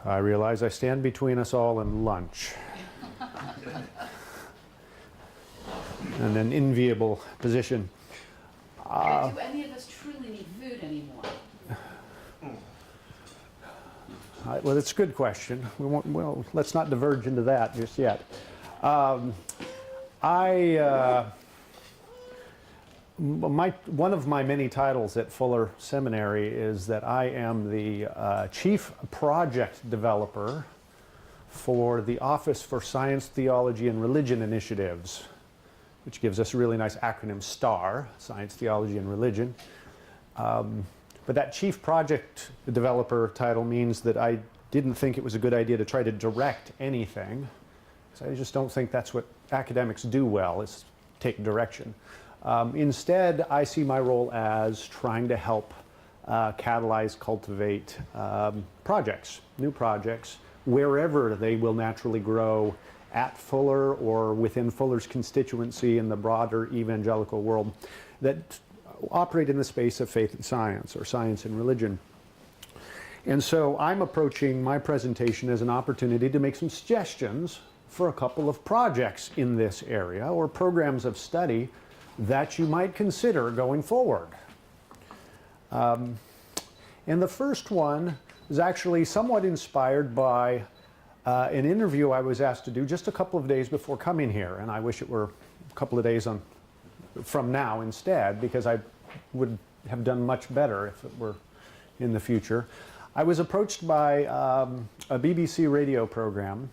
I realize I stand between us all and lunch. And an enviable position. Do any of us truly need food anymore? Well, it's a good question. Well, let's not diverge into that just yet. One of my many titles at Fuller Seminary is that I am the chief project developer for the Office for Science, Theology, and Religion Initiatives, which gives us a really nice acronym STAR, Science, Theology, and Religion. But that chief project developer title means that I didn't think it was a good idea to try to direct anything. So I just don't think that's what academics do well, is take direction. Instead, I see my role as trying to help catalyze, cultivate projects, new projects, wherever they will naturally grow at Fuller or within Fuller's constituency in the broader evangelical world that operate in the space of faith and science, or science and religion. And so I'm approaching my presentation as an opportunity to make some suggestions for a couple of projects in this area, or programs of study that you might consider going forward. And the first one is actually somewhat inspired by an interview I was asked to do just a couple of days before coming here, and I wish it were a couple of days from now instead, because I would have done much better if it were in the future. I was approached by a BBC radio program,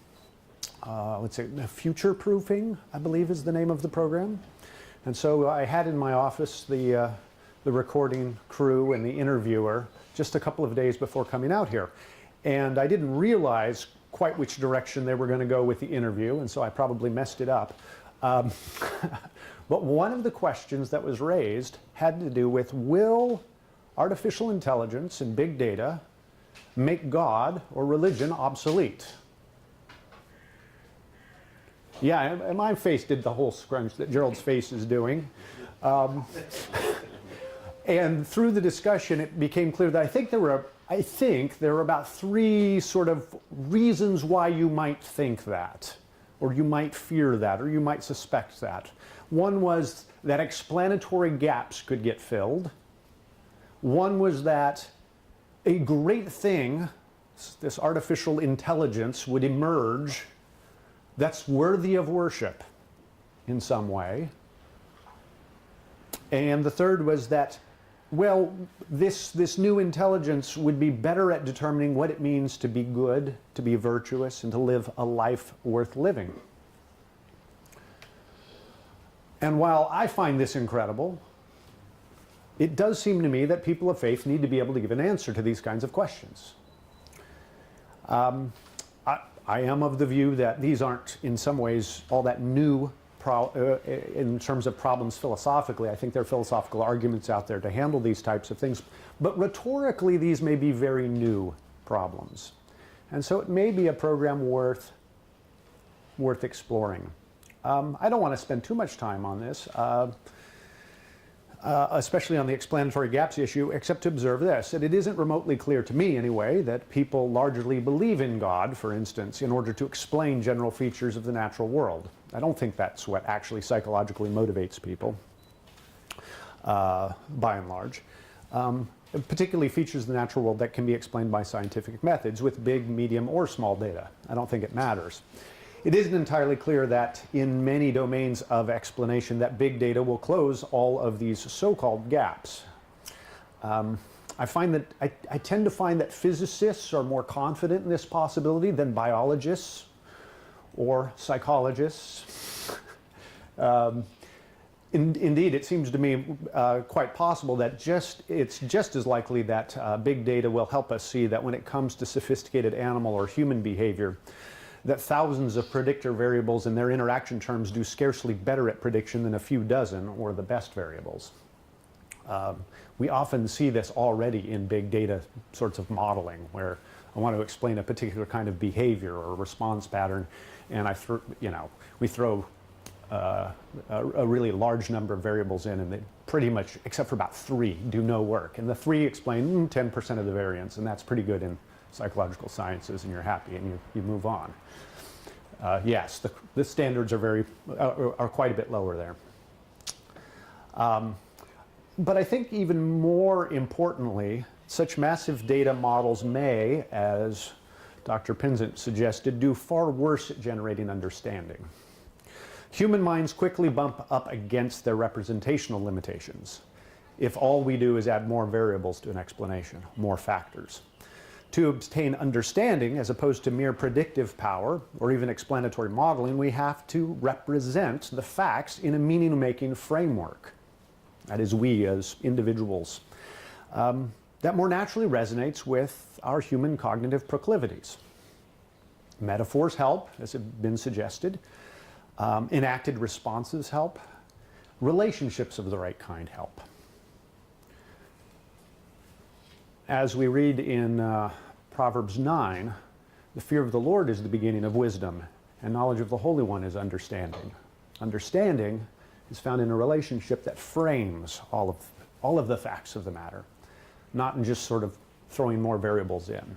let's say Future Proofing, I believe is the name of the program. And so I had in my office the recording crew and the interviewer just a couple of days before coming out here. And I didn't realize quite which direction they were going to go with the interview, and so I probably messed it up. But one of the questions that was raised had to do with, will artificial intelligence and big data make God or religion obsolete? Yeah, and my face did the whole scrunch that Gerald's face is doing. And through the discussion, it became clear that I think there were about three sort of reasons why you might think that, or you might fear that, or you might suspect that. One was that explanatory gaps could get filled. One was that a great thing, this artificial intelligence, would emerge that's worthy of worship in some way. And the third was that, well, this new intelligence would be better at determining what it means to be good, to be virtuous, and to live a life worth living. And while I find this incredible, it does seem to me that people of faith need to be able to give an answer to these kinds of questions. I am of the view that these aren't, in some ways, all that new in terms of problems philosophically. I think there are philosophical arguments out there to handle these types of things. But rhetorically, these may be very new problems. And so it may be a program worth exploring. I don't want to spend too much time on this, especially on the explanatory gaps issue, except to observe this, that it isn't remotely clear to me, anyway, that people largely believe in God, for instance, in order to explain general features of the natural world. I don't think that's what actually psychologically motivates people, by and large. Particularly features of the natural world that can be explained by scientific methods with big, medium, or small data. I don't think it matters. It isn't entirely clear that in many domains of explanation that big data will close all of these so-called gaps. I tend to find that physicists are more confident in this possibility than biologists or psychologists. Indeed, it seems to me quite possible that it's just as likely that big data will help us see that when it comes to sophisticated animal or human behavior, that thousands of predictor variables and their interaction terms do scarcely better at prediction than a few dozen or the best variables. We often see this already in big data sorts of modeling, where I want to explain a particular kind of behavior or response pattern, and we throw a really large number of variables in, and they pretty much, except for about 3, do no work. And the 3 explain 10% of the variance, and that's pretty good psychological sciences and you're happy and you move on. Yes, the standards are quite a bit lower there. But I think even more importantly, such massive data models may, as Dr. Pinzant suggested, do far worse at generating understanding. Human minds quickly bump up against their representational limitations if all we do is add more variables to an explanation, more factors. To obtain understanding, as opposed to mere predictive power or even explanatory modeling, we have to represent the facts in a meaning-making framework. That is, we as individuals. That more naturally resonates with our human cognitive proclivities. Metaphors help, as has been suggested. Enacted responses help. Relationships of the right kind help. As we read in Proverbs 9, the fear of the Lord is the beginning of wisdom, and knowledge of the Holy One is understanding. Understanding is found in a relationship that frames all of the facts of the matter, not in just sort of throwing more variables in.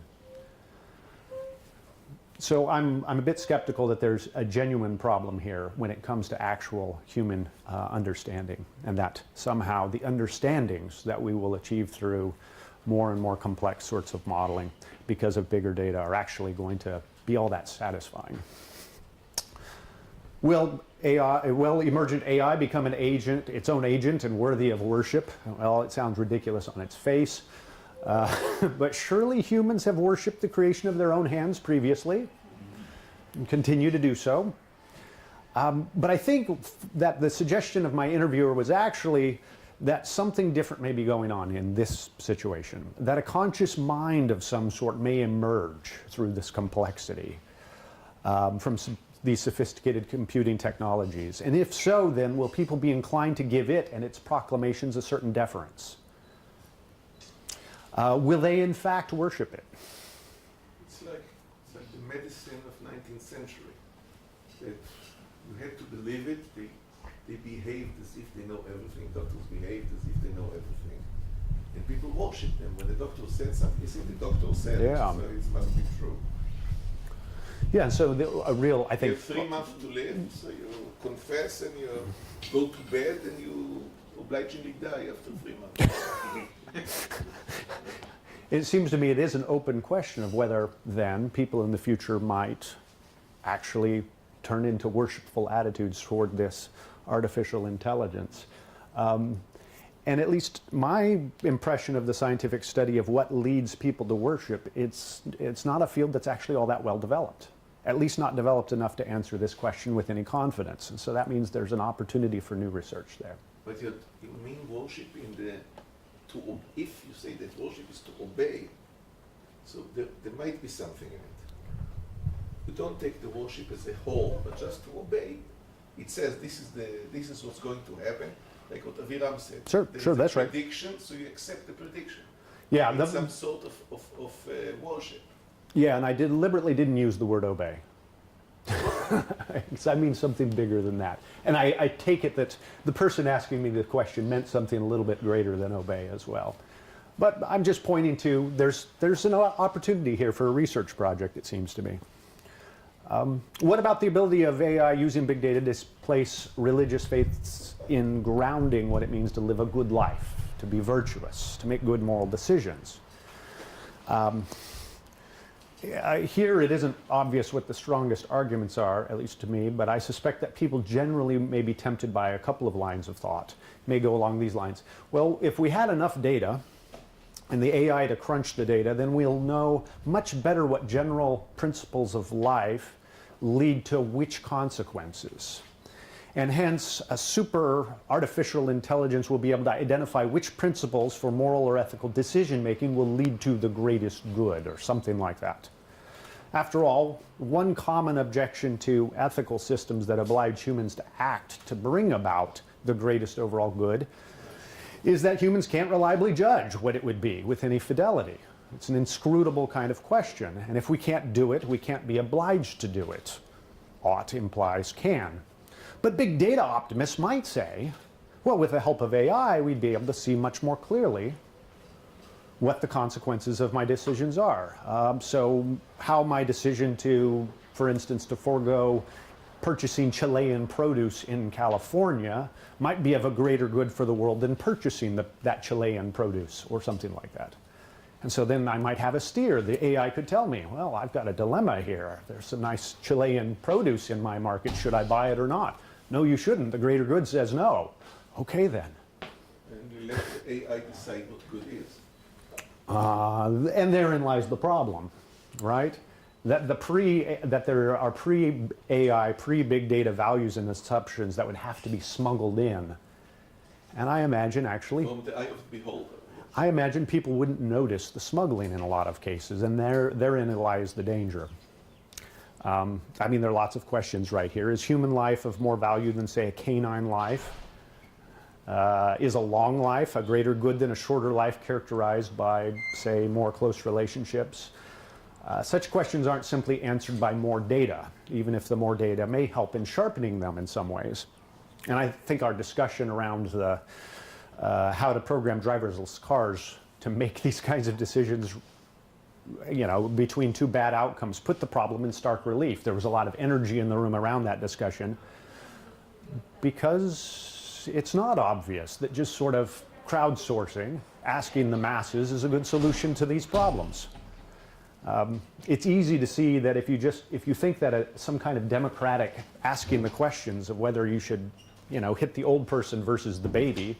So I'm a bit skeptical that there's a genuine problem here when it comes to actual human understanding, and that somehow the understandings that we will achieve through more and more complex sorts of modeling because of bigger data are actually going to be all that satisfying. Will emergent AI become an agent, its own agent, and worthy of worship? Well, it sounds ridiculous on its face. But surely humans have worshipped the creation of their own hands previously and continue to do so. But I think that the suggestion of my interviewer was actually that something different may be going on in this situation, that a conscious mind of some sort may emerge through this complexity from these sophisticated computing technologies. And if so, then will people be inclined to give it and its proclamations a certain deference? Will they in fact worship it? It's like the medicine of 19th century. That you had to believe it. They behaved as if they know everything. Doctors behaved as if they know everything. And people worship them. When the doctor said something, they said the doctor said it, so it must be true. Yeah, so a real, I think... You have 3 months to live, so you confess and you go to bed and you obligingly die after 3 months. It seems to me it is an open question of whether then people in the future might actually turn into worshipful attitudes toward this artificial intelligence. And at least my impression of the scientific study of what leads people to worship, it's not a field that's actually all that well developed. At least not developed enough to answer this question with any confidence. And so that means there's an opportunity for new research there. But you mean worship if you say that worship is to obey, so there might be something in it. You don't take the worship as a whole, but just to obey. It says this is what's going to happen, like what Aviram said. Sure, that's right. Prediction, so you accept the prediction. Yeah, it's some sort of worship. Yeah, and I deliberately didn't use the word obey. Because I mean something bigger than that. And I take it that the person asking me the question meant something a little bit greater than obey as well. But I'm just pointing to there's an opportunity here for a research project, it seems to me. What about the ability of AI using big data to displace religious faiths in grounding what it means to live a good life, to be virtuous, to make good moral decisions? Here it isn't obvious what the strongest arguments are, at least to me, but I suspect that people generally may be tempted by a couple of lines of thought, may go along these lines. Well, if we had enough data and the AI to crunch the data, then we'll know much better what general principles of life lead to which consequences. And hence, a super artificial intelligence will be able to identify which principles for moral or ethical decision making will lead to the greatest good, or something like that. After all, one common objection to ethical systems that oblige humans to act to bring about the greatest overall good is that humans can't reliably judge what it would be with any fidelity. It's an inscrutable kind of question, and if we can't do it, we can't be obliged to do it. Ought implies can. But big data optimists might say, well, with the help of AI, we'd be able to see much more clearly what the consequences of my decisions are. So how my decision to, for instance, to forego purchasing Chilean produce in California might be of a greater good for the world than purchasing that Chilean produce or something like that. And so then I might have a steer. The AI could tell me, well, I've got a dilemma here. There's some nice Chilean produce in my market. Should I buy it or not? No, you shouldn't. The greater good says no. Okay, then. And you let the AI decide what good is. And therein lies the problem, right? That there are pre-AI, pre-big data values and assumptions that would have to be smuggled in. And I imagine actually, From the eye of the beholder. I imagine people wouldn't notice the smuggling in a lot of cases, and therein lies the danger. I mean, there are lots of questions right here. Is human life of more value than, say, a canine life? Is a long life a greater good than a shorter life characterized by, say, more close relationships? Such questions aren't simply answered by more data, even if the more data may help in sharpening them in some ways. And I think our discussion around the how to program driverless cars to make these kinds of decisions, you know, between two bad outcomes, put the problem in stark relief. There was a lot of energy in the room around that discussion because it's not obvious that just sort of crowdsourcing, asking the masses, is a good solution to these problems. It's easy to see that if you think that some kind of democratic asking the questions of whether you should, you know, hit the old person versus the baby,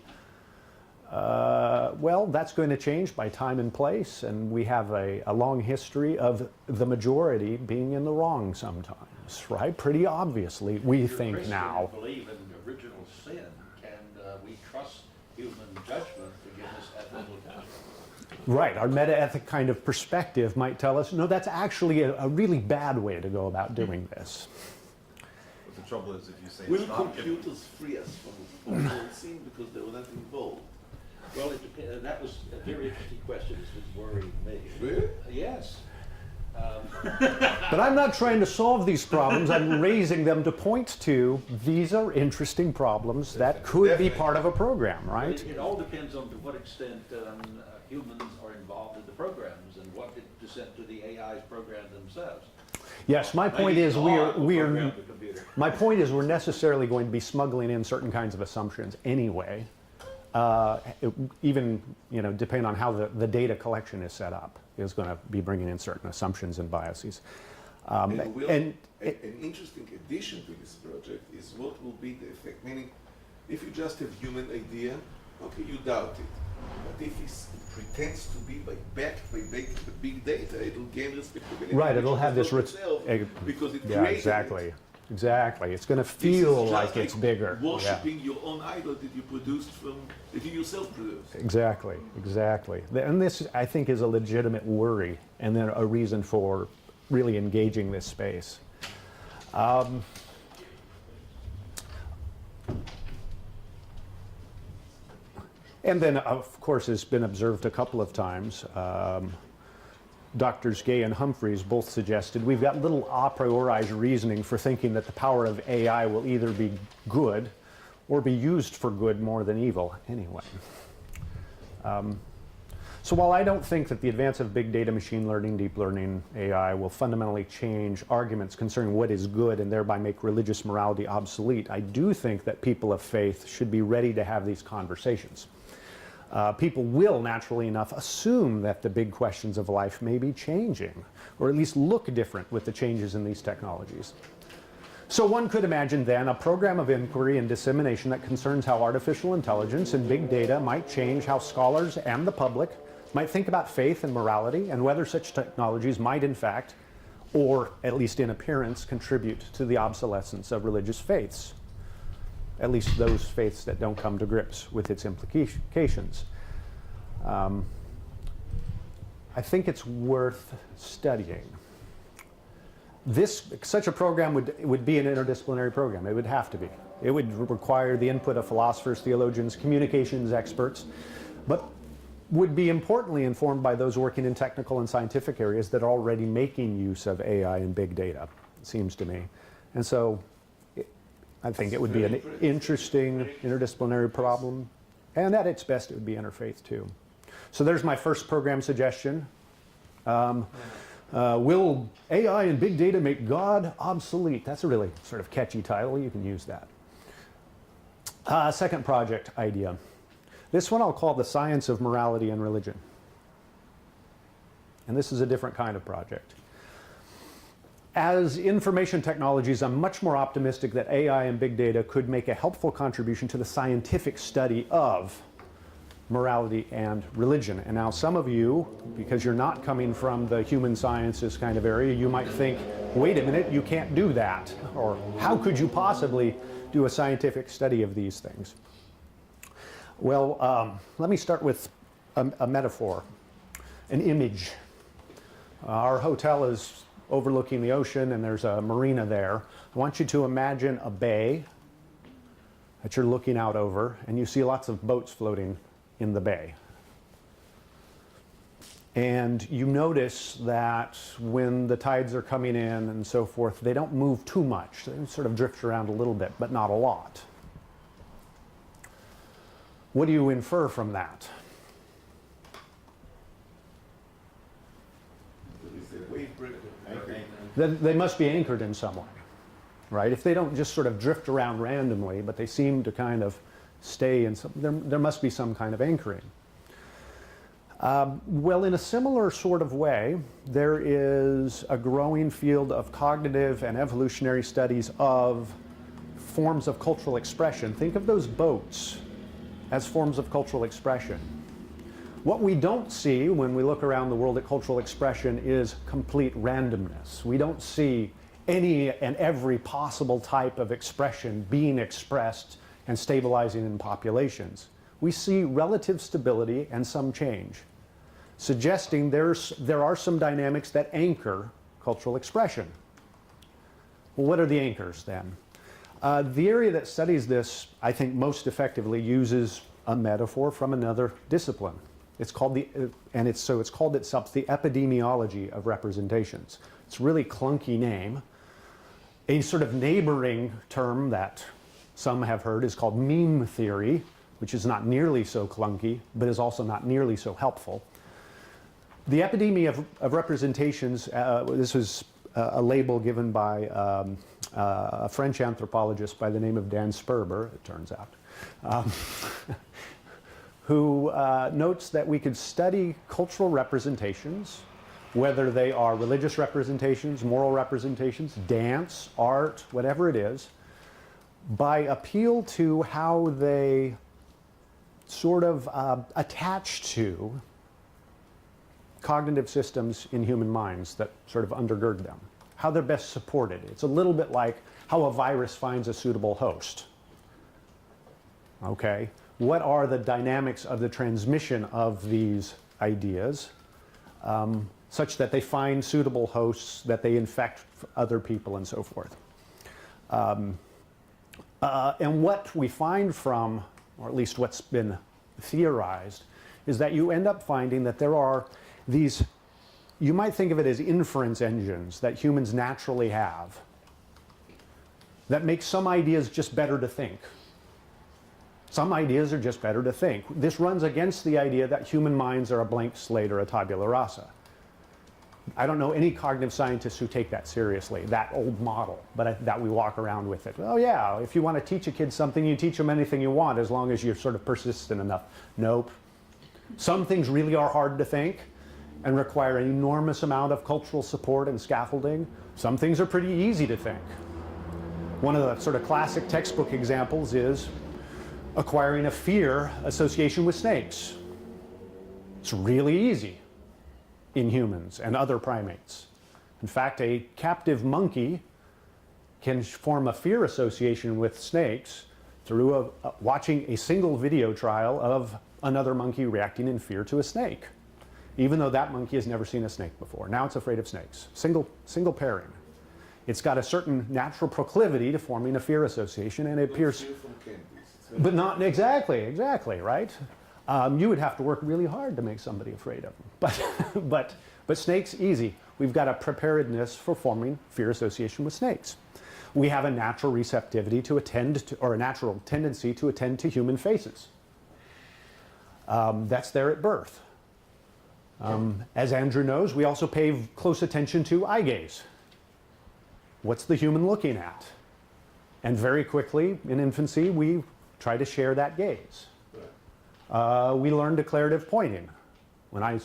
well, that's going to change by time and place, and we have a long history of the majority being in the wrong sometimes, right? Pretty obviously, we think Christian now. And believe in original sin, can we trust human judgment to give us ethical judgment? Right, our meta-ethic kind of perspective might tell us, no, that's actually a really bad way to go about doing this. But the trouble is, if you say Will it's not, computers free us from sin because they were not involved? Well, it depends. That was a very interesting question. This was worrying me. Really? Yes. But I'm not trying to solve these problems. I'm raising them to point to these are interesting problems that could be part of a program, right? It all depends on to what extent humans are involved in the programs and what descent to the AIs program themselves. Yes, my point Maybe is God will we are program the computer. my point is we're necessarily going to be smuggling in certain kinds of assumptions anyway. Even, you know, depending on how the data collection is set up, is going to be bringing in certain assumptions and biases. An interesting addition to this project is what will be the effect. Meaning, if you just have human idea, okay, you doubt it. But if it pretends to be backed by big data, it will gain respectability. Right, it'll have this itself because it yeah, created exactly. it. Exactly. It's going to This is feel just like it's bigger. Yeah. Worshipping your own idol that you produced that you yourself produced. Exactly, exactly. And this, I think, is a legitimate worry and then a reason for really engaging this space. And then, of course, it's been observed a couple of times. Doctors Gay and Humphreys both suggested we've got little a priori reasoning for thinking that the power of AI will either be good or be used for good more than evil anyway. So while I don't think that the advance of big data, machine learning, deep learning, AI will fundamentally change arguments concerning what is good and thereby make religious morality obsolete, I do think that people of faith should be ready to have these conversations. People will, naturally enough, assume that the big questions of life may be changing, or at least look different with the changes in these technologies. So one could imagine then a program of inquiry and dissemination that concerns how artificial intelligence and big data might change how scholars and the public might think about faith and morality, and whether such technologies might in fact, or at least in appearance, contribute to the obsolescence of religious faiths. At least those faiths that don't come to grips with its implications. I think it's worth studying. Such a program would be an interdisciplinary program. It would have to be. It would require the input of philosophers, theologians, communications experts, but would be importantly informed by those working in technical and scientific areas that are already making use of AI and big data, it seems to me. And so I think it would be an interesting interdisciplinary problem, and at its best it would be interfaith too. So there's my first program suggestion. Will AI and big data make God obsolete? That's a really sort of catchy title. You can use that. Second project idea. This one I'll call the science of morality and religion. And this is a different kind of project. As information technologies, I'm much more optimistic that AI and big data could make a helpful contribution to the scientific study of morality and religion. And now some of you, because you're not coming from the human sciences kind of area, you might think, wait a minute, you can't do that. Or how could you possibly do a scientific study of these things? Well, let me start with a metaphor, an image. Our hotel is overlooking the ocean and there's a marina there. I want you to imagine a bay that you're looking out over, and you see lots of boats floating in the bay. And you notice that when the tides are coming in and so forth, they don't move too much. They sort of drift around a little bit, but not a lot. What do you infer from that? That they must be anchored in some way, right? If they don't just sort of drift around randomly, but they seem to kind of stay in some, there must be some kind of anchoring. Well, in a similar sort of way, there is a growing field of cognitive and evolutionary studies of forms of cultural expression. Think of those boats as forms of cultural expression. What we don't see when we look around the world at cultural expression is complete randomness. We don't see any and every possible type of expression being expressed and stabilizing in populations. We see relative stability and some change, suggesting there are some dynamics that anchor cultural expression. Well, what are the anchors then? The area that studies this, I think, most effectively uses a metaphor from another discipline. It's called it's called itself the Epidemiology of Representations. It's a really clunky name. A sort of neighboring term that some have heard is called meme theory, which is not nearly so clunky, but is also not nearly so helpful. The Epidemiology of Representations, this was a label given by a French anthropologist by the name of Dan Sperber, it turns out, who notes that we could study cultural representations, whether they are religious representations, moral representations, dance, art, whatever it is, by appeal to how they sort of attach to cognitive systems in human minds that sort of undergird them, how they're best supported. It's a little bit like how a virus finds a suitable host. Okay? What are the dynamics of the transmission of these ideas such that they find suitable hosts, that they infect other people and so forth? And what we find from, or at least what's been theorized, is that you end up finding that there are these, you might think of it as inference engines that humans naturally have that make some ideas just better to think. Some ideas are just better to think. This runs against the idea that human minds are a blank slate or a tabula rasa. I don't know any cognitive scientists who take that seriously, that old model, but that we walk around with it. Oh yeah, if you want to teach a kid something, you teach them anything you want as long as you're sort of persistent enough. Nope. Some things really are hard to think and require an enormous amount of cultural support and scaffolding. Some things are pretty easy to think. One of the sort of classic textbook examples is acquiring a fear association with snakes. It's really easy in humans and other primates. In fact, a captive monkey can form a fear association with snakes through watching a single video trial of another monkey reacting in fear to a snake, even though that monkey has never seen a snake before. Now it's afraid of snakes. Single pairing. It's got a certain natural proclivity to forming a fear association, and it appears... But not exactly, right? You would have to work really hard to make somebody afraid of them. But snakes, easy. We've got a preparedness for forming fear association with snakes. We have a natural receptivity to attend to, or a natural tendency to attend to human faces. That's there at birth. As Andrew knows, we also pay close attention to eye gaze. What's the human looking at? And very quickly, in infancy, we try to share that gaze. We learn declarative pointing. When I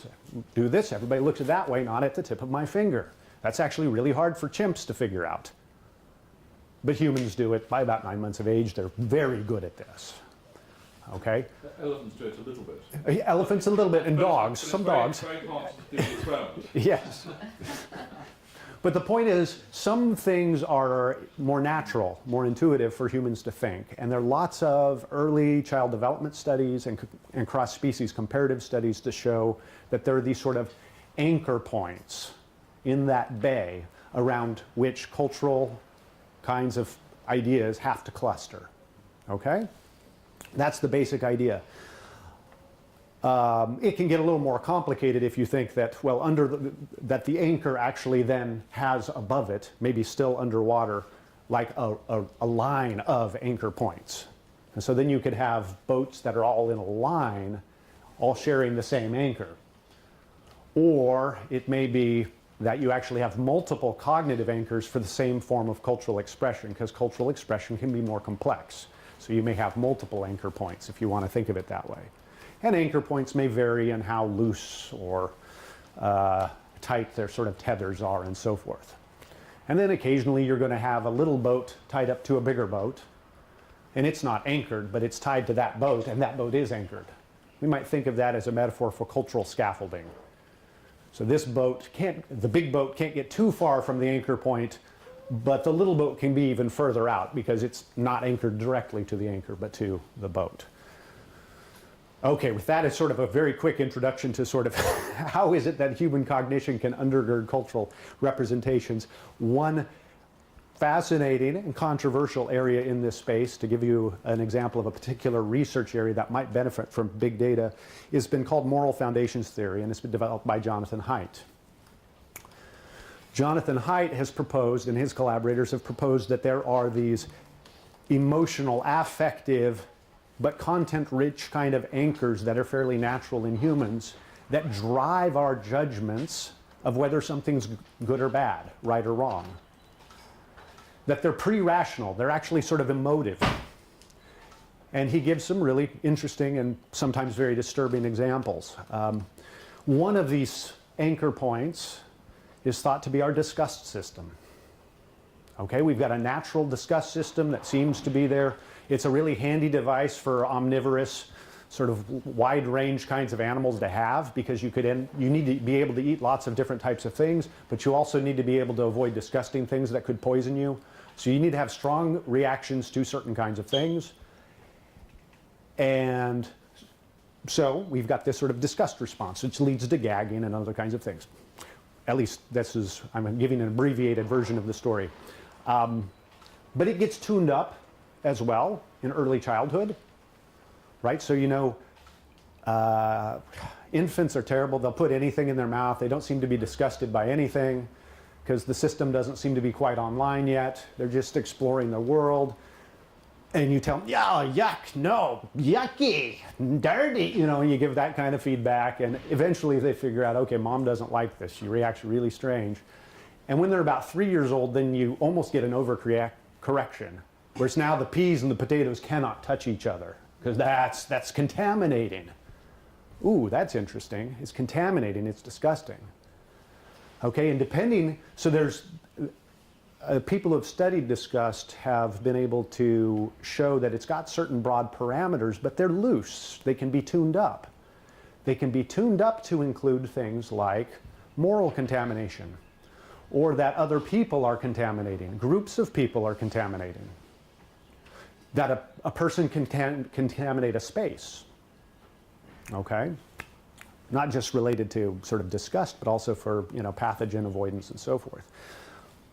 do this, everybody looks at that way, not at the tip of my finger. That's actually really hard for chimps to figure out. But humans do it by about 9 months of age. They're very good at this. Okay? Elephants do it a little bit. Elephants a little bit, and dogs, some dogs. Very hard to do as well. Yes. But the point is, some things are more natural, more intuitive for humans to think. And there are lots of early child development studies and cross-species comparative studies to show that there are these sort of anchor points in that bay around which cultural kinds of ideas have to cluster. Okay? That's the basic idea. It can get a little more complicated if you think that, well, that the anchor actually then has above it, maybe still underwater, like a line of anchor points. And so then you could have boats that are all in a line, all sharing the same anchor. Or it may be that you actually have multiple cognitive anchors for the same form of cultural expression, because cultural expression can be more complex. So you may have multiple anchor points if you want to think of it that way. And anchor points may vary in how loose or tight their sort of tethers are and so forth. And then occasionally you're going to have a little boat tied up to a bigger boat, and it's not anchored, but it's tied to that boat, and that boat is anchored. We might think of that as a metaphor for cultural scaffolding. So this boat the big boat can't get too far from the anchor point, but the little boat can be even further out because it's not anchored directly to the anchor, but to the boat. Okay, with that as sort of a very quick introduction to sort of how is it that human cognition can undergird cultural representations. One fascinating and controversial area in this space, to give you an example of a particular research area that might benefit from big data, has been called moral foundations theory, and it's been developed by Jonathan Haidt. Jonathan Haidt has proposed, and his collaborators have proposed, that there are these emotional, affective, but content-rich kind of anchors that are fairly natural in humans that drive our judgments of whether something's good or bad, right or wrong. That they're pre-rational, they're actually sort of emotive. And he gives some really interesting and sometimes very disturbing examples. One of these anchor points is thought to be our disgust system. Okay, we've got a natural disgust system that seems to be there. It's a really handy device for omnivorous, sort of wide range kinds of animals to have, because you need to be able to eat lots of different types of things, but you also need to be able to avoid disgusting things that could poison you. So you need to have strong reactions to certain kinds of things. And so we've got this sort of disgust response, which leads to gagging and other kinds of things. At least I'm giving an abbreviated version of the story. But it gets tuned up as well in early childhood, right? So infants are terrible. They'll put anything in their mouth. They don't seem to be disgusted by anything because the system doesn't seem to be quite online yet. They're just exploring the world. And you tell them, yeah, yuck, no, yucky, dirty, and you give that kind of feedback. And eventually they figure out, okay, mom doesn't like this. She reacts really strange. And when they're about 3 years old, then you almost get an overcorrection, whereas now the peas and the potatoes cannot touch each other because that's contaminating. Ooh, that's interesting. It's contaminating. It's disgusting. Okay, and so there's people who have studied disgust have been able to show that it's got certain broad parameters, but they're loose. They can be tuned up. They can be tuned up to include things like moral contamination, or that other people are contaminating, groups of people are contaminating, that a person can contaminate a space, okay? Not just related to sort of disgust, but also for pathogen avoidance and so forth.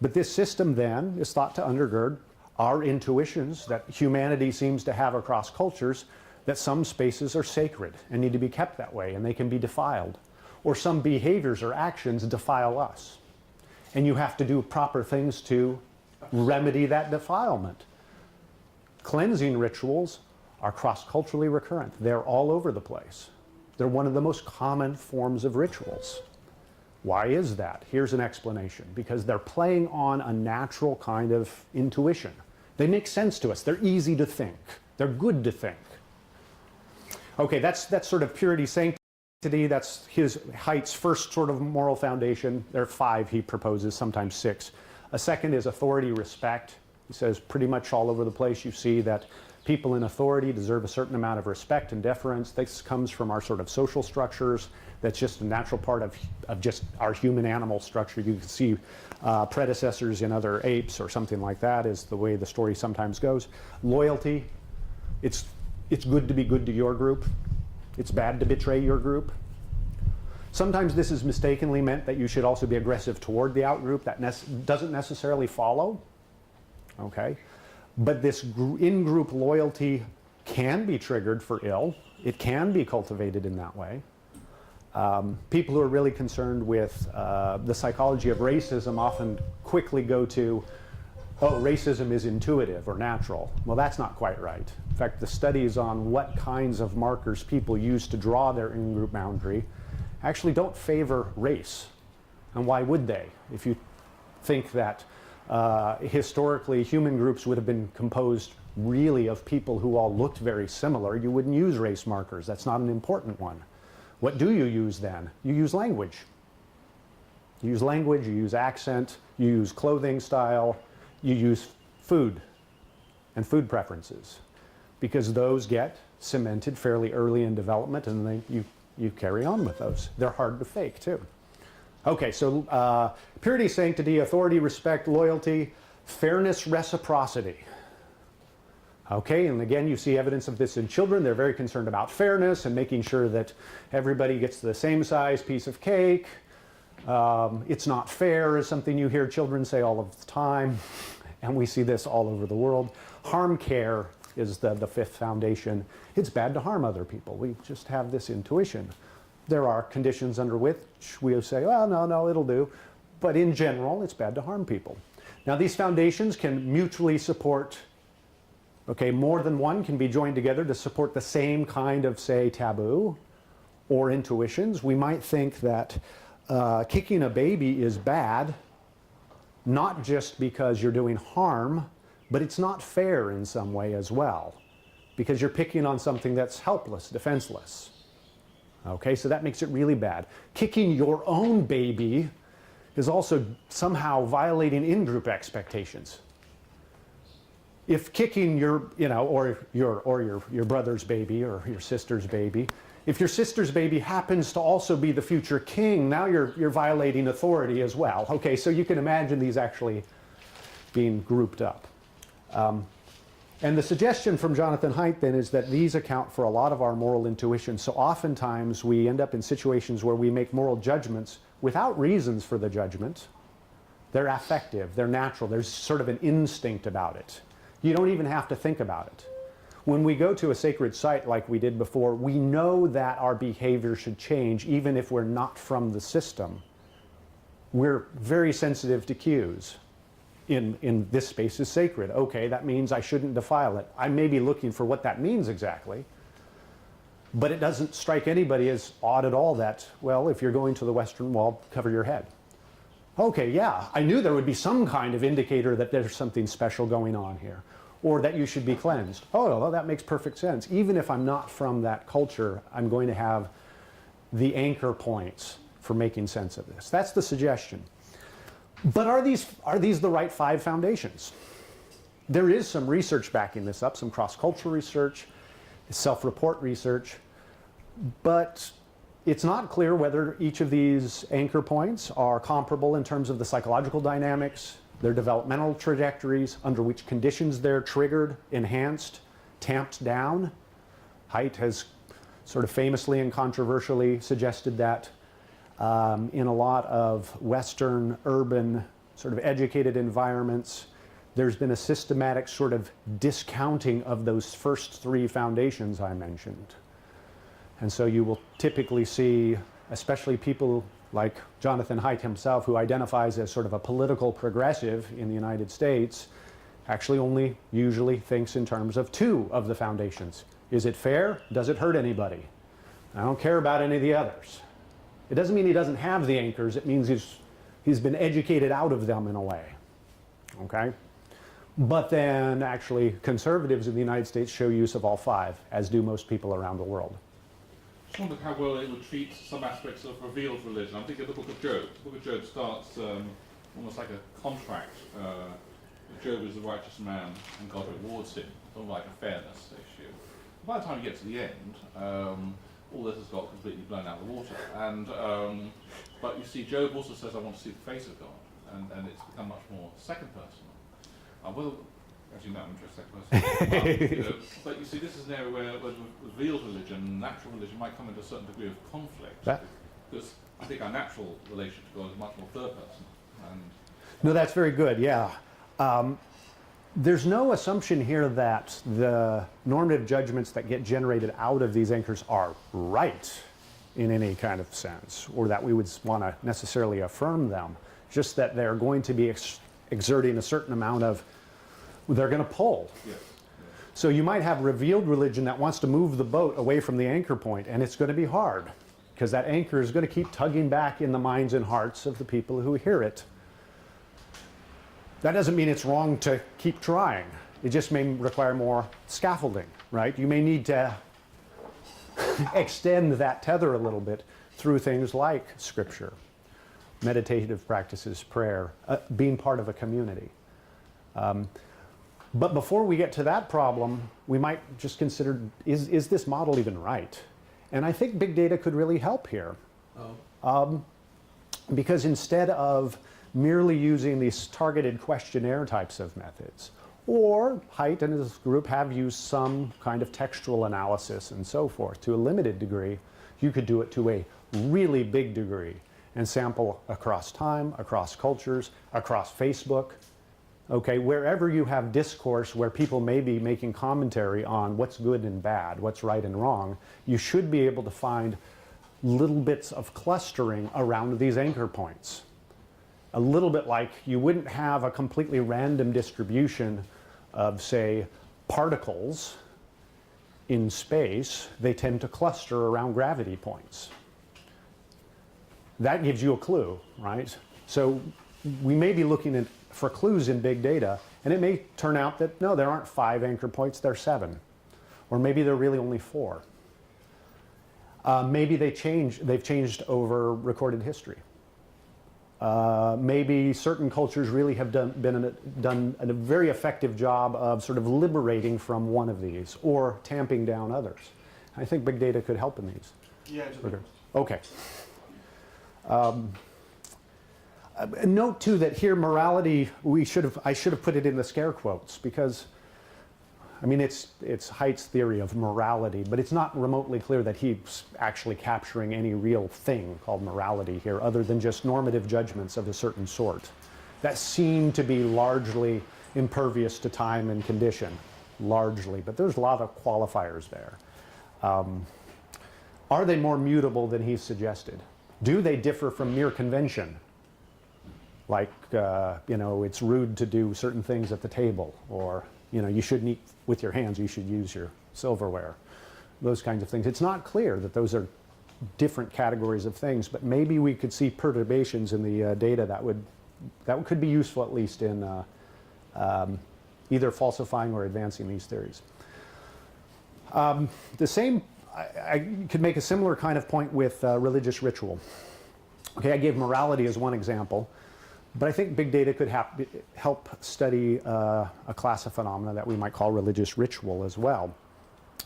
But this system then is thought to undergird our intuitions that humanity seems to have across cultures, that some spaces are sacred and need to be kept that way and they can be defiled, or some behaviors or actions defile us. And you have to do proper things to remedy that defilement. Cleansing rituals are cross-culturally recurrent. They're all over the place. They're one of the most common forms of rituals. Why is that? Here's an explanation. Because they're playing on a natural kind of intuition. They make sense to us. They're easy to think. They're good to think. Okay, that's sort of purity sanctity. That's Haidt's first sort of moral foundation. There are 5 he proposes, sometimes 6. A second is authority respect. He says pretty much all over the place you see that people in authority deserve a certain amount of respect and deference. This comes from our sort of social structures. That's just a natural part of just our human-animal structure. You can see predecessors in other apes or something like that is the way the story sometimes goes. Loyalty. It's good to be good to your group. It's bad to betray your group. Sometimes this is mistakenly meant that you should also be aggressive toward the outgroup. That doesn't necessarily follow. Okay? But this in-group loyalty can be triggered for ill. It can be cultivated in that way. People who are really concerned with the psychology of racism often quickly go to, oh, racism is intuitive or natural. Well, that's not quite right. In fact, the studies on what kinds of markers people use to draw their in-group boundary actually don't favor race. And why would they? If you think that historically human groups would have been composed really of people who all looked very similar, you wouldn't use race markers. That's not an important one. What do you use then? You use language. You use language, you use accent, you use clothing style, you use food and food preferences, because those get cemented fairly early in development, and you carry on with those. They're hard to fake too. Okay, so purity, sanctity, authority, respect, loyalty, fairness, reciprocity. Okay, and again, you see evidence of this in children. They're very concerned about fairness and making sure that everybody gets the same size piece of cake. It's not fair is something you hear children say all of the time, and we see this all over the world. Harm care is the 5th foundation. It's bad to harm other people. We just have this intuition. There are conditions under which we'll say, well, no, it'll do. But in general, it's bad to harm people. Now, these foundations can mutually support, okay, more than one can be joined together to support the same kind of, say, taboo or intuitions. We might think that kicking a baby is bad, not just because you're doing harm, but it's not fair in some way as well, because you're picking on something that's helpless, defenseless. Okay, so that makes it really bad. Kicking your own baby is also somehow violating in-group expectations. If kicking your, or your brother's baby or your sister's baby, if your sister's baby happens to also be the future king, now you're violating authority as well. Okay, so you can imagine these actually being grouped up. And the suggestion from Jonathan Haidt then is that these account for a lot of our moral intuition. So oftentimes we end up in situations where we make moral judgments without reasons for the judgment. They're affective, they're natural, there's sort of an instinct about it. You don't even have to think about it. When we go to a sacred site like we did before, we know that our behavior should change even if we're not from the system. We're very sensitive to cues. In this space is sacred. Okay, that means I shouldn't defile it. I may be looking for what that means exactly, but it doesn't strike anybody as odd at all that, well, if you're going to the Western Wall, cover your head. Okay, yeah, I knew there would be some kind of indicator that there's something special going on here, or that you should be cleansed. Oh, well, that makes perfect sense. Even if I'm not from that culture, I'm going to have the anchor points for making sense of this. That's the suggestion. But are these the right 5 foundations? There is some research backing this up, some cross-cultural research, self-report research, but it's not clear whether each of these anchor points are comparable in terms of the psychological dynamics, their developmental trajectories, under which conditions they're triggered, enhanced, tamped down. Haidt has sort of famously and controversially suggested that in a lot of Western, urban, sort of educated environments, there's been a systematic sort of discounting of those first 3 foundations I mentioned. And so you will typically see, especially people like Jonathan Haidt himself, who identifies as sort of a political progressive in the United States, actually only usually thinks in terms of 2 of the foundations. Is it fair? Does it hurt anybody? I don't care about any of the others. It doesn't mean he doesn't have the anchors. It means he's been educated out of them in a way. Okay? But then actually conservatives in the United States show use of all five, as do most people around the world. I just wondered how well it would treat some aspects of revealed religion. I'm thinking of the Book of Job. The Book of Job starts almost like a contract. Job is a righteous man and God rewards him, sort of like a fairness issue. By the time you get to the end, all this has got completely blown out of the water. And but you see, Job also says, I want to see the face of God. And it's become much more second person. Well, actually, no, I'm interested in second person. But you see, this is an area where revealed religion, natural religion, might come into a certain degree of conflict. Because I think our natural relation to God is much more third person. No, that's very good, yeah. There's no assumption here that the normative judgments that get generated out of these anchors are right in any kind of sense, or that we would want to necessarily affirm them. Just that they're going to be exerting a certain amount of, they're going to pull. Yeah. So you might have revealed religion that wants to move the boat away from the anchor point, and it's going to be hard, because that anchor is going to keep tugging back in the minds and hearts of the people who hear it. That doesn't mean it's wrong to keep trying. It just may require more scaffolding, right? You may need to extend that tether a little bit through things like scripture, meditative practices, prayer, being part of a community. But before we get to that problem, we might just consider, is this model even right? And I think big data could really help here. Because instead of merely using these targeted questionnaire types of methods, or Haidt and his group have used some kind of textual analysis and so forth to a limited degree, you could do it to a really big degree and sample across time, across cultures, across Facebook. Okay, wherever you have discourse where people may be making commentary on what's good and bad, what's right and wrong, you should be able to find little bits of clustering around these anchor points. A little bit like you wouldn't have a completely random distribution of, say, particles in space. They tend to cluster around gravity points. That gives you a clue, right? So we may be looking for clues in big data, and it may turn out that, no, there aren't 5 anchor points, there are 7. Or maybe there are really only 4. Maybe they've changed over recorded history. Maybe certain cultures really have done a very effective job of sort of liberating from one of these or tamping down others. I think big data could help in these. Yeah, okay. Note too that here morality, I should have put it in the scare quotes, because I mean it's Haidt's theory of morality, but it's not remotely clear that he's actually capturing any real thing called morality here, other than just normative judgments of a certain sort that seem to be largely impervious to time and condition, largely, but there's a lot of qualifiers there. Are they more mutable than he's suggested? Do they differ from mere convention? Like, it's rude to do certain things at the table, or, you shouldn't eat with your hands, you should use your silverware. Those kinds of things. It's not clear that those are different categories of things, but maybe we could see perturbations in the data that could be useful, at least in either falsifying or advancing these theories. I could make a similar kind of point with religious ritual. Okay, I gave morality as one example, but I think big data could help study a class of phenomena that we might call religious ritual as well.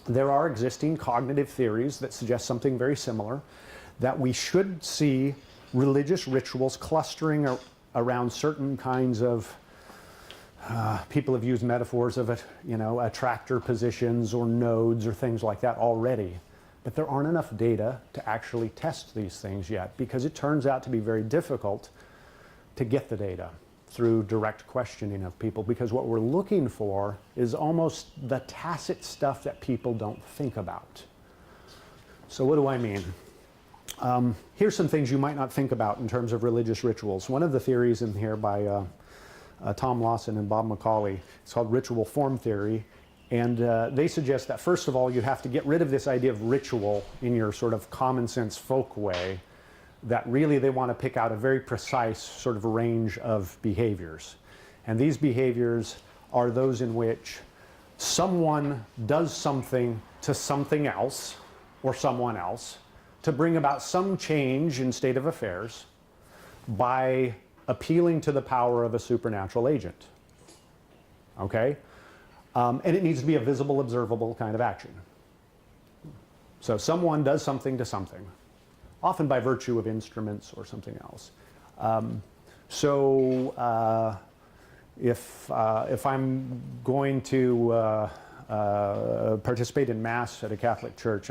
There are existing cognitive theories that suggest something very similar, that we should see religious rituals clustering around certain kinds of, people have used metaphors of attractor positions or nodes or things like that already. But there aren't enough data to actually test these things yet, because it turns out to be very difficult to get the data through direct questioning of people, because what we're looking for is almost the tacit stuff that people don't think about. So what do I mean? Here's some things you might not think about in terms of religious rituals. One of the theories in here by Tom Lawson and Bob McCauley, it's called ritual form theory, And they suggest that, first of all, you have to get rid of this idea of ritual in your sort of common sense folk way, that really they want to pick out a very precise sort of range of behaviors. And these behaviors are those in which someone does something to something else or someone else to bring about some change in state of affairs by appealing to the power of a supernatural agent. Okay? And it needs to be a visible, observable kind of action. So someone does something to something, often by virtue of instruments or something else. If I'm going to participate in Mass at a Catholic church,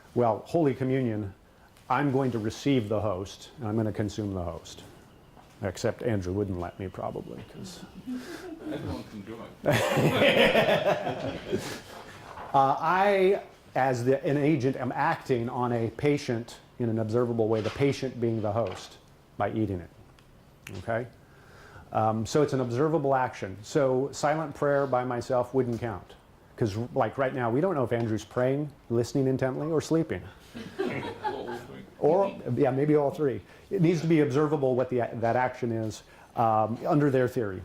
Holy Communion, I'm going to receive the host, and I'm going to consume the host. Except Andrew wouldn't let me, probably, because Everyone can join. I, as an agent, am acting on a patient in an observable way, the patient being the host, by eating it. Okay? So it's an observable action. So silent prayer by myself wouldn't count. Because, like right now, we don't know if Andrew's praying, listening intently, or sleeping. Or, yeah, maybe all three. It needs to be observable what that action is under their theory.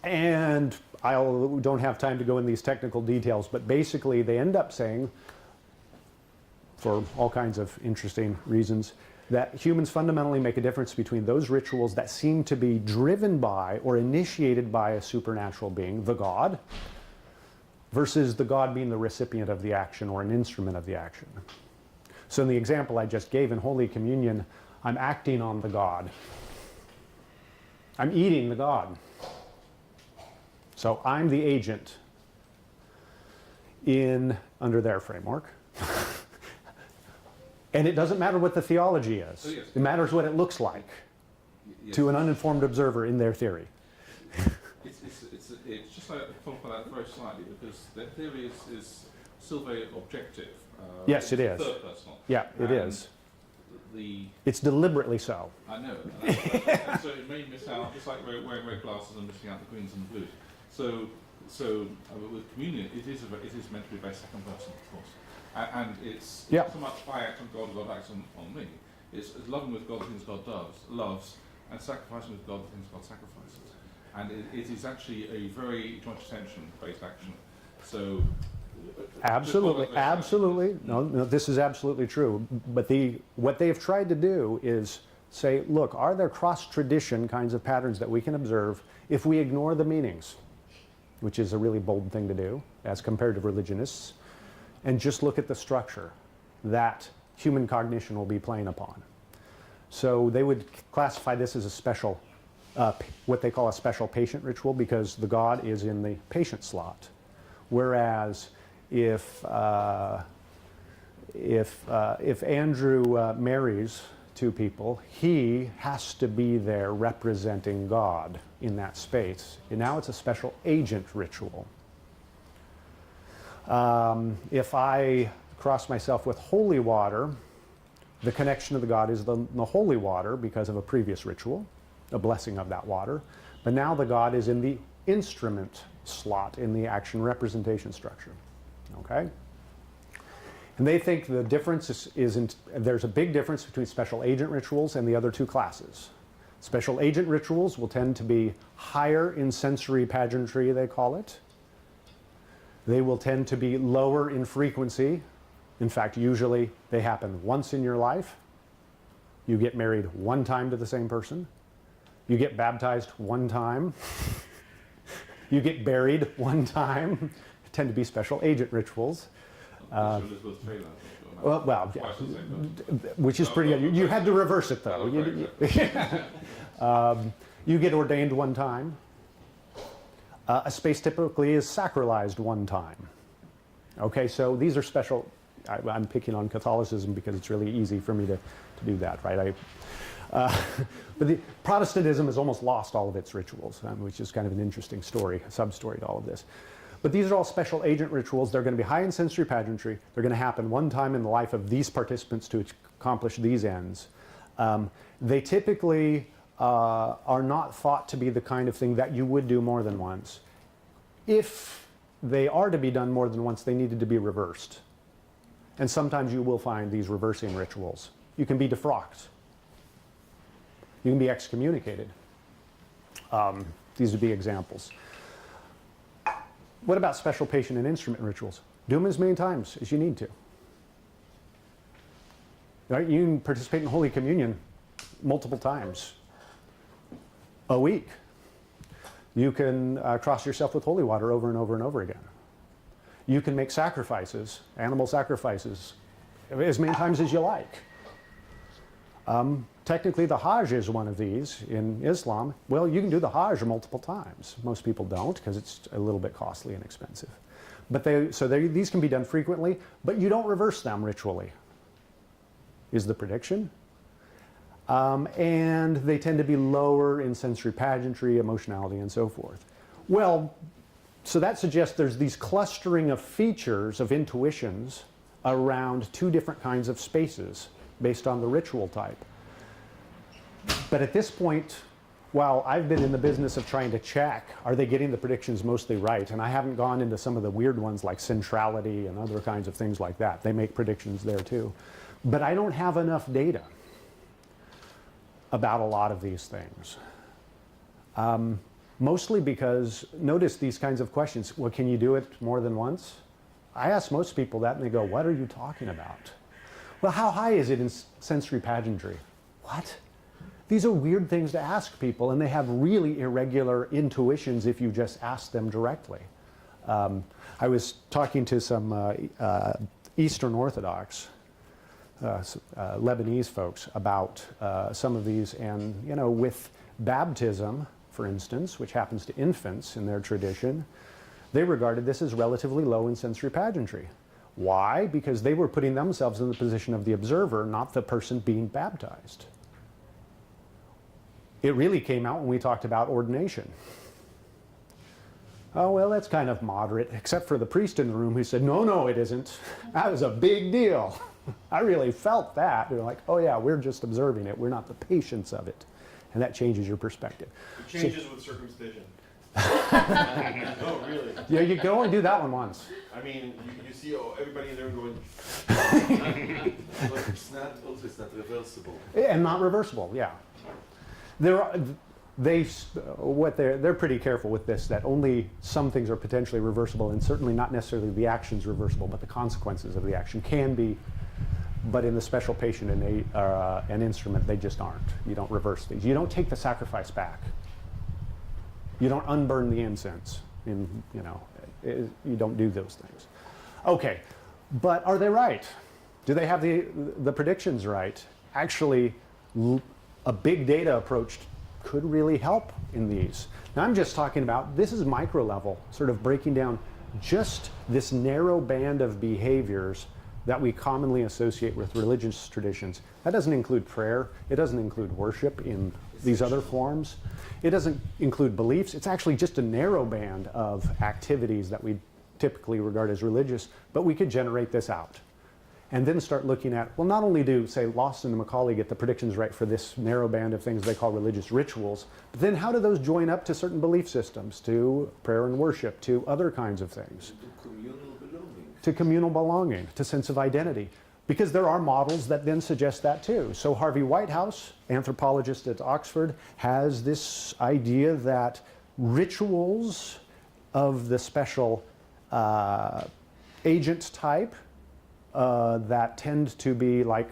And I don't have time to go in these technical details, but basically they end up saying, for all kinds of interesting reasons, that humans fundamentally make a difference between those rituals that seem to be driven by or initiated by a supernatural being, the God, versus the God being the recipient of the action or an instrument of the action. So in the example I just gave in Holy Communion, I'm acting on the God. I'm eating the God. So I'm the agent under their framework. And it doesn't matter what the theology is. Oh, yes. It matters what it looks like to an uninformed observer in their theory. It's just like to talk about that very slightly, because their theory is still very objective. Yes, it is. Third personal. Yeah, it is. The It's deliberately so. I know. And so it may miss out, just like wearing red glasses and missing out the greens and the blues. So with communion, it is meant to be by second person, of course. And it's Yeah. not so much I act on God, God acts on me. It's loving with God the things God loves, and sacrificing with God the things God sacrifices. And it is actually a very joint attention-based action. So absolutely. No, this is absolutely true. But what they've tried to do is say, look, are there cross-tradition kinds of patterns that we can observe if we ignore the meanings, which is a really bold thing to do as comparative religionists, and just look at the structure that human cognition will be playing upon. So they would classify this as a special, what they call a special patient ritual, because the God is in the patient slot. Whereas if Andrew marries two people, he has to be there representing God in that space. And now it's a special agent ritual. If I cross myself with holy water, the connection to the God is the holy water because of a previous ritual, a blessing of that water. But now the God is in the instrument slot in the action representation structure. Okay? And they think the difference there's a big difference between special agent rituals and the other two classes. Special agent rituals will tend to be higher in sensory pageantry, they call it. They will tend to be lower in frequency. In fact, usually they happen once in your life. You get married one time to the same person. You get baptized one time. You get buried one time. Tend to be special agent rituals. Which is pretty good. You had to reverse it, though. You get ordained one time. A space typically is sacralized one time. Okay, so these are special. I'm picking on Catholicism because it's really easy for me to do that, right? But Protestantism has almost lost all of its rituals, which is kind of an interesting story, a sub-story to all of this. But these are all special agent rituals. They're going to be high in sensory pageantry. They're going to happen one time in the life of these participants to accomplish these ends. They typically are not thought to be the kind of thing that you would do more than once. If they are to be done more than once, they needed to be reversed. And sometimes you will find these reversing rituals. You can be defrocked. You can be excommunicated. These would be examples. What about special patient and instrument rituals? Do them as many times as you need to. Right? You can participate in Holy Communion multiple times a week. You can cross yourself with holy water over and over and over again. You can make sacrifices, animal sacrifices, as many times as you like. Technically, the Hajj is one of these in Islam. Well, you can do the Hajj multiple times. Most people don't because it's a little bit costly and expensive. But these can be done frequently, but you don't reverse them ritually, is the prediction. And they tend to be lower in sensory pageantry, emotionality, and so forth. Well, so that suggests there's these clustering of features, of intuitions, around two different kinds of spaces based on the ritual type. But at this point, while I've been in the business of trying to check, are they getting the predictions mostly right? And I haven't gone into some of the weird ones like centrality and other kinds of things like that. They make predictions there too. But I don't have enough data about a lot of these things. Mostly because, notice these kinds of questions. Well, can you do it more than once? I ask most people that and they go, what are you talking about? Well, how high is it in sensory pageantry? What? These are weird things to ask people, and they have really irregular intuitions if you just ask them directly. I was talking to some Eastern Orthodox Lebanese folks about some of these, and with baptism, for instance, which happens to infants in their tradition, they regarded this as relatively low in sensory pageantry. Why? Because they were putting themselves in the position of the observer, not the person being baptized. It really came out when we talked about ordination. Oh, well, that's kind of moderate, except for the priest in the room who said, no, it isn't. That was a big deal. I really felt that. They're like, oh yeah, we're just observing it. We're not the patients of it. And that changes your perspective. It changes with circumcision. No, really. Yeah, you can only do that one once. I mean, you see everybody in there going. But it's not reversible. And not reversible, yeah. They're pretty careful with this, that only some things are potentially reversible, and certainly not necessarily the action's reversible, but the consequences of the action can be. But in the special patient and an instrument, they just aren't. You don't reverse these. You don't take the sacrifice back. You don't unburn the incense. You don't do those things. Okay, but are they right? Do they have the predictions right? Actually, a big data approach could really help in these. Now I'm just talking about, this is micro level, sort of breaking down just this narrow band of behaviors that we commonly associate with religious traditions. That doesn't include prayer. It doesn't include worship in these other forms. It doesn't include beliefs. It's actually just a narrow band of activities that we typically regard as religious, but we could generate this out. And then start looking at, well, not only do, say, Lawson and Macaulay get the predictions right for this narrow band of things they call religious rituals, but then how do those join up to certain belief systems, to prayer and worship, to other kinds of things? To communal belonging. To communal belonging, to sense of identity. Because there are models that then suggest that too. So Harvey Whitehouse, anthropologist at Oxford, has this idea that rituals of the special agent type that tend to be like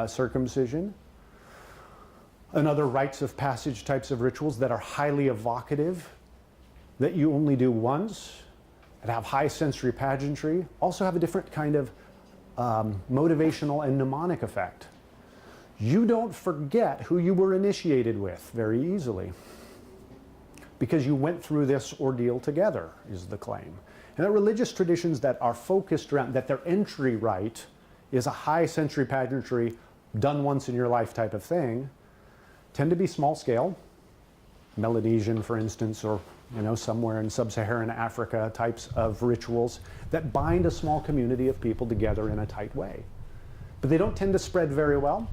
circumcision and other rites of passage types of rituals that are highly evocative, that you only do once, that have high sensory pageantry, also have a different kind of motivational and mnemonic effect. You don't forget who you were initiated with very easily because you went through this ordeal together, is the claim. And that religious traditions that are focused around, that their entry rite is a high sensory pageantry, done once in your life type of thing, tend to be small scale, Melanesian, for instance, or somewhere in sub-Saharan Africa types of rituals that bind a small community of people together in a tight way. But they don't tend to spread very well.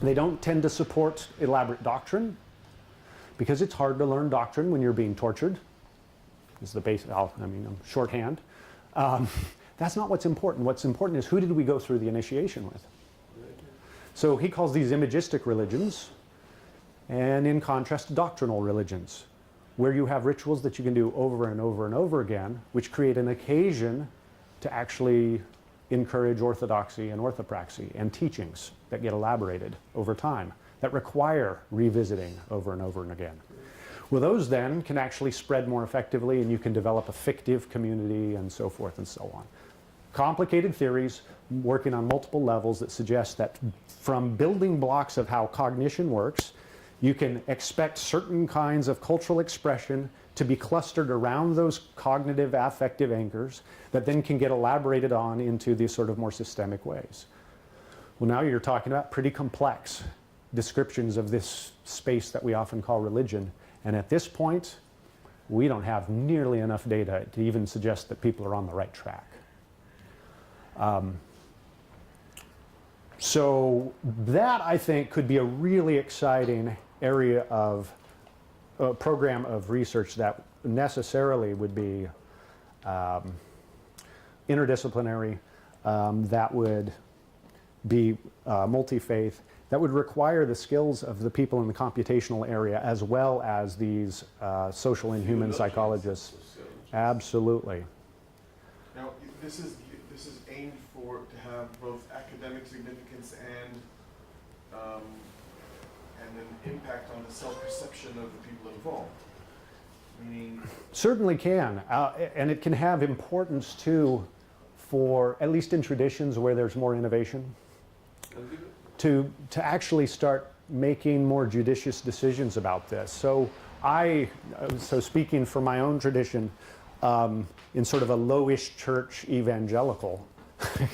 They don't tend to support elaborate doctrine because it's hard to learn doctrine when you're being tortured. Is the basic, I'm shorthand. That's not what's important. What's important is who did we go through the initiation with? So he calls these imagistic religions, and in contrast, doctrinal religions, where you have rituals that you can do over and over and over again, which create an occasion to actually encourage orthodoxy and orthopraxy and teachings that get elaborated over time, that require revisiting over and over and again. Well, those then can actually spread more effectively, and you can develop a fictive community and so forth and so on. Complicated theories working on multiple levels that suggest that from building blocks of how cognition works, you can expect certain kinds of cultural expression to be clustered around those cognitive affective anchors that then can get elaborated on into these sort of more systemic ways. Well, now you're talking about pretty complex descriptions of this space that we often call religion. And at this point, we don't have nearly enough data to even suggest that people are on the right track. So that, I think, could be a really exciting area of program of research that necessarily would be interdisciplinary, that would be multi-faith, that would require the skills of the people in the computational area as well as these social and human psychologists. Absolutely. Now, this is aimed to have both academic significance and an impact on the self-perception of the people involved. Meaning, certainly can, and it can have importance too for, at least in traditions where there's more innovation, to actually start making more judicious decisions about this. So speaking for my own tradition, in sort of a lowish church evangelical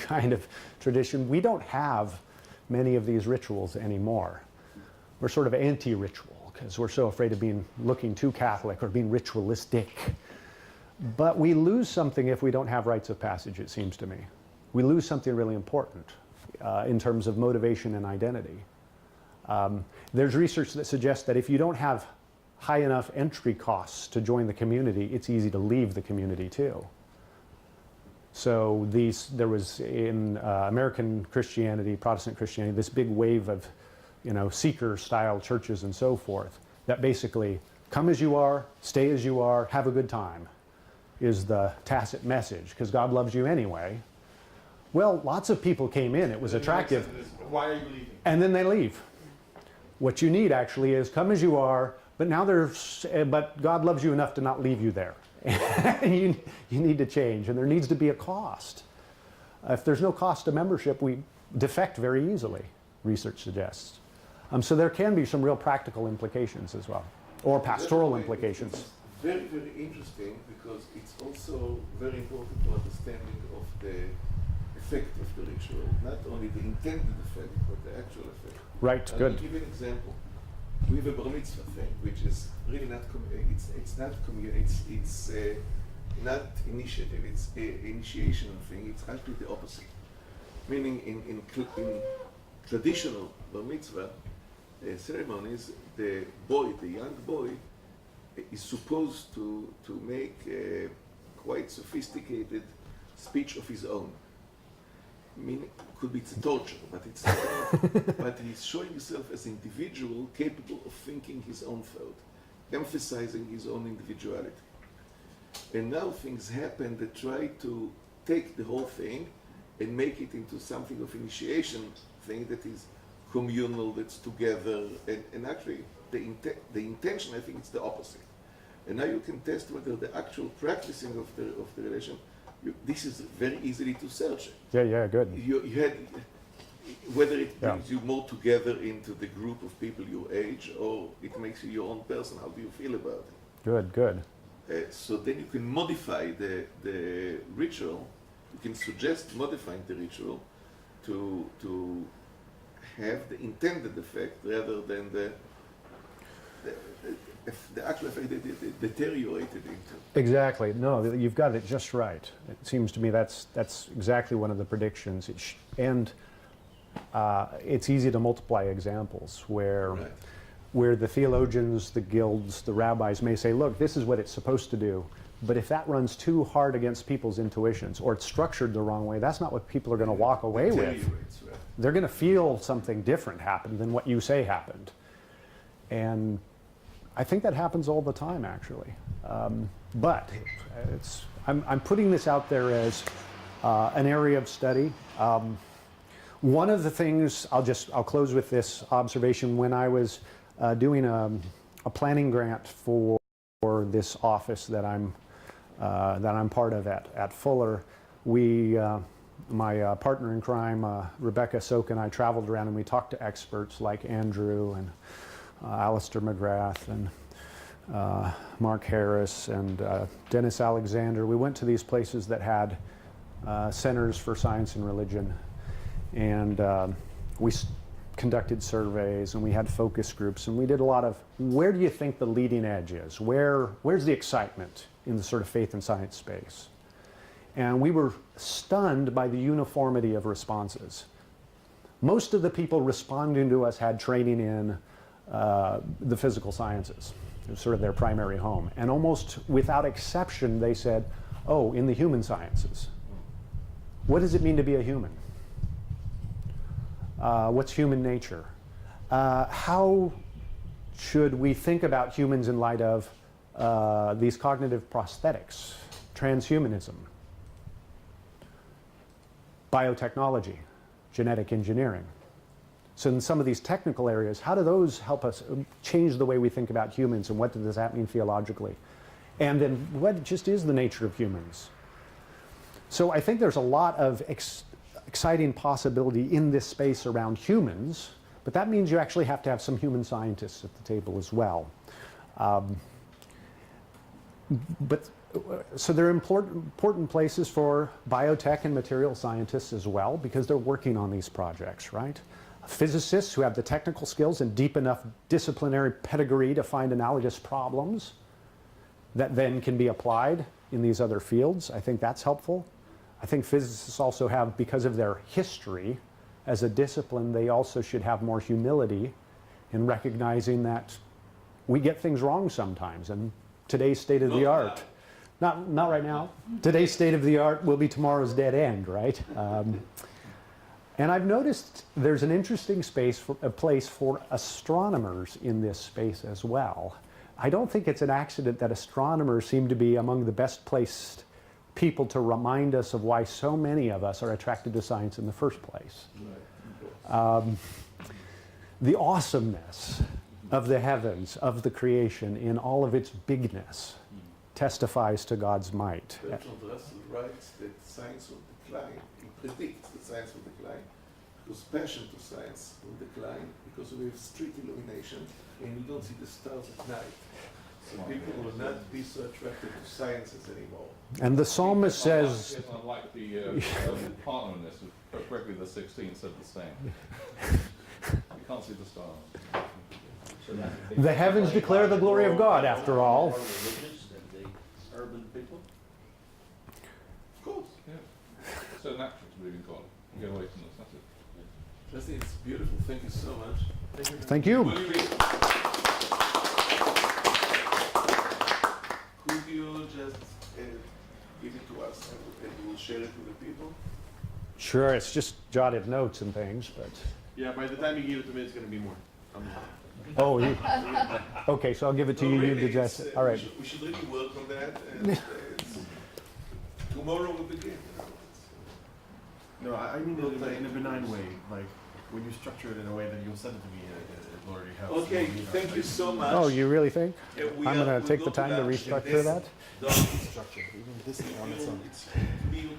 kind of tradition, we don't have many of these rituals anymore. We're sort of anti-ritual because we're so afraid of looking too Catholic or being ritualistic. But we lose something if we don't have rites of passage, it seems to me. We lose something really important in terms of motivation and identity. There's research that suggests that if you don't have high enough entry costs to join the community, it's easy to leave the community too. So there was in American Christianity, Protestant Christianity, this big wave of, seeker-style churches and so forth that basically come as you are, stay as you are, have a good time, is the tacit message, because God loves you anyway. Well, lots of people came in, it was attractive. Why are you leaving? And then they leave. What you need actually is come as you are, but but God loves you enough to not leave you there. you need to change, and there needs to be a cost. If there's no cost to membership, we defect very easily, research suggests. So there can be some real practical implications as well, or pastoral implications. It's very, very interesting because it's also very important to understanding of the effect of the ritual, not only the intended effect, but the actual effect. Right, I'll good. give you an example. We have a bar mitzvah thing, which is really not it's not not initiative. It's an initiation thing. It's actually the opposite. Meaning, in traditional bar mitzvah ceremonies, the young boy, is supposed to make a quite sophisticated speech of his own. Meaning, could be torture, but it's not. But he's showing himself as an individual capable of thinking his own thought, emphasizing his own individuality. And now things happen that try to take the whole thing and make it into something of initiation thing that is communal, that's together, and actually the intention, I think it's the opposite. And now you can test whether the actual practicing of the relation, this is very easily to search. Yeah, good. You had, whether it brings you more together into the group of people your age, or it makes you your own person. How do you feel about it? Good. So then you can modify the ritual. You can suggest modifying the ritual to have the intended effect rather than the actual effect that deteriorated into. Exactly. No, you've got it just right. It seems to me that's exactly one of the predictions. And it's easy to multiply examples where Right. where the theologians, the guilds, the rabbis may say, look, this is what it's supposed to do. But if that runs too hard against people's intuitions, or it's structured the wrong way, that's not what people are going to walk away with. Deteriorates, right. They're going to feel something different happened than what you say happened. And I think that happens all the time, actually. But I'm putting this out there as an area of study. One of the things, I'll close with this observation. When I was doing a planning grant for this office that I'm part of at Fuller, my partner in crime, Rebecca Soak, and I traveled around and we talked to experts like Andrew and Alistair McGrath and Mark Harris and Dennis Alexander. We went to these places that had centers for science and religion, and we conducted surveys and we had focus groups, and we did a lot of, where do you think the leading edge is? Where's the excitement in the sort of faith and science space? And we were stunned by the uniformity of responses. Most of the people responding to us had training in the physical sciences. It was sort of their primary home. And almost without exception, they said, oh, in the human sciences. What does it mean to be a human? What's human nature? How should we think about humans in light of these cognitive prosthetics, transhumanism, biotechnology, genetic engineering? So in some of these technical areas, how do those help us change the way we think about humans, and what does that mean theologically? And then what just is the nature of humans? So I think there's a lot of exciting possibility in this space around humans, but that means you actually have to have some human scientists at the table as well. So there are important places for biotech and material scientists as well, because they're working on these projects, right? Physicists who have the technical skills and deep enough disciplinary pedigree to find analogous problems that then can be applied in these other fields. I think that's helpful. I think physicists also have, because of their history as a discipline, they also should have more humility in recognizing that we get things wrong sometimes, and today's state of the art, not right now, today's state of the art will be tomorrow's dead end, right? And I've noticed there's an interesting place for astronomers in this space as well. I don't think it's an accident that astronomers seem to be among the best placed people to remind us of why so many of us are attracted to science in the first place. The awesomeness of the heavens, of the creation in all of its bigness, testifies to God's might. Bertrand Russell writes that science will decline. He predicts that science will decline because passion to science will decline because we have street illumination and we don't see the stars at night. So people will not be so attracted to sciences anymore. And the psalmist says, Unlike the partner in this, Gregory the 16th said the same. You can't see the stars. the heavens declare the glory of God, after all. More religious than the urban people? Of course. Yeah. It's so natural to believe in God. You get away from this, that's it. Leslie, it's beautiful. Thank you so much. Thank you. Could you just give it to us and we will share it with the people? Sure, it's just jotted notes and things, but... Yeah, by the time you give it to me, it's going to be more. Oh, okay, so I'll give it to No, you, you really, digest it's, it. All right. We should really work on that. And tomorrow we begin. No, I mean in a benign way, like when you structure it in a way that you'll send it to me, it already helps. Okay, thank you so much. Oh, you really think? We I'm going will to take go the time to lunch, and restructure that? Structure, even this on its own. We'll